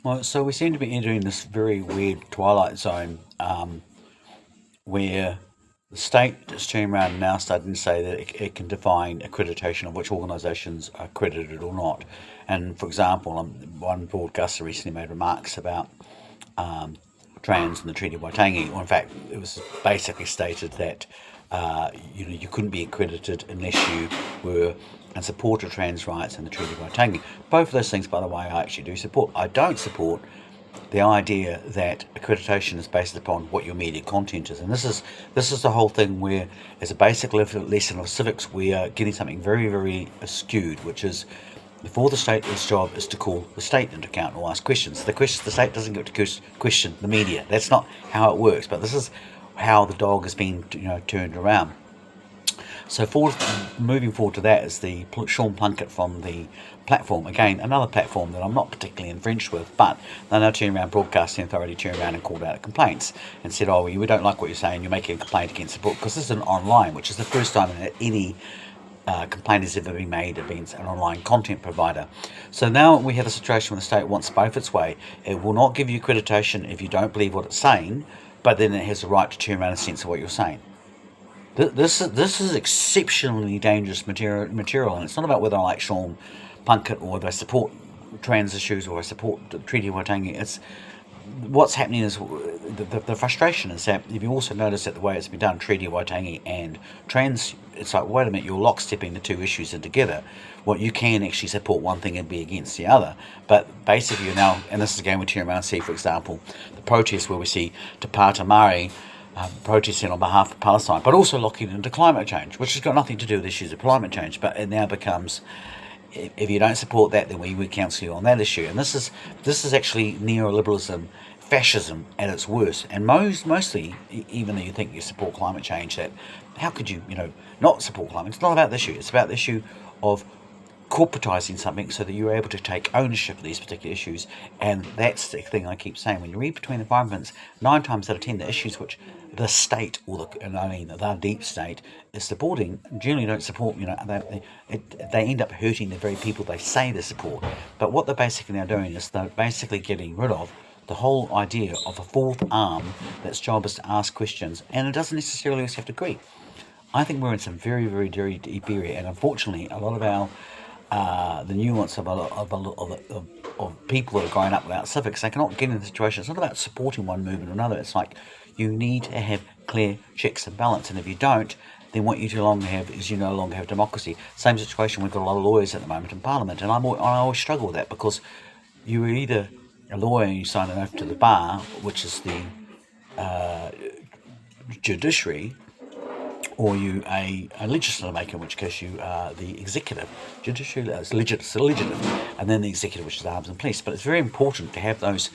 Well, so we seem to be entering this very weird twilight zone where the state is turning around and now starting to say that it can define accreditation of which organisations are accredited or not. And for example, one broadcaster recently made remarks about trans and the Treaty of Waitangi. Or in fact, it was basically stated that you couldn't be accredited unless you were in support of trans rights and the Treaty of Waitangi. Both of those things, by the way, I actually do support. I don't support the idea that accreditation is based upon what your media content is, and this is the whole thing where, as a basic lesson of civics, we are getting something very, very skewed, which is before the state, its job is to call the state into account or ask questions. The state doesn't get to question the media. That's not how it works. But this is how the dog has been, turned around. So moving forward to that is the Sean Plunkett from the platform. Again, another platform that I'm not particularly entrenched with, but they now turned around, Broadcasting Authority turned around and called out complaints and said, oh, we don't like what you're saying, you're making a complaint against the book, because this is an online, which is the first time that any complaint has ever been made against an online content provider. So now we have a situation where the state wants both its way. It will not give you accreditation if you don't believe what it's saying, but then it has the right to turn around and censor what you're saying. This is exceptionally dangerous material, and it's not about whether I like Sean Plunkett or whether I support trans issues or I support the Treaty of Waitangi. It's what's happening is the frustration is that if you also notice that the way it's been done, Treaty of Waitangi and trans, it's like, wait a minute, you're lockstepping the two issues in together. What you can actually support one thing and be against the other. But basically you're now, and this is again we turn around and see, for example, the protests where we see Te Pāta Māori protesting on behalf of Palestine, but also locking into climate change, which has got nothing to do with issues of climate change, but it now becomes, if you don't support that, then we would counsel you on that issue. And this is actually neoliberalism, fascism at its worst. And mostly, even though you think you support climate change, that how could you, not support climate? It's not about the issue. It's about the issue of corporatising something so that you're able to take ownership of these particular issues. And that's the thing I keep saying. When you read between the environments, 9 times out of 10, the issues which the state, the deep state, is supporting, generally don't support. They end up hurting the very people they say they support. But what they're basically now doing is they're basically getting rid of the whole idea of a fourth arm that's job is to ask questions, and it doesn't necessarily always have to agree. I think we're in some very, very, very deep area, and unfortunately, a lot of our the nuance of people that are growing up without civics, they cannot get in the situation. It's not about supporting one movement or another. It's like you need to have clear checks and balance, and if you don't, then what you no longer have is you no longer have democracy. Same situation. We've got a lot of lawyers at the moment in Parliament, and I always struggle with that, because you're either a lawyer and you sign an oath to the bar, which is the judiciary, or you a legislative maker, in which case you are the executive. Judiciary is legislative, and then the executive, which is arms and police. But it's very important to have those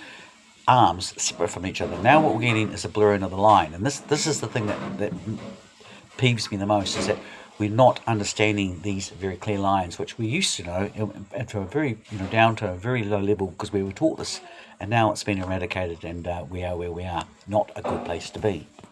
arms separate from each other. Now what we're getting is a blurring of the line, and this is the thing that peeves me the most, is that we're not understanding these very clear lines, which we used to know to a very, down to a very low level, because we were taught this, and now it's been eradicated, and we are where we are. Not a good place to be.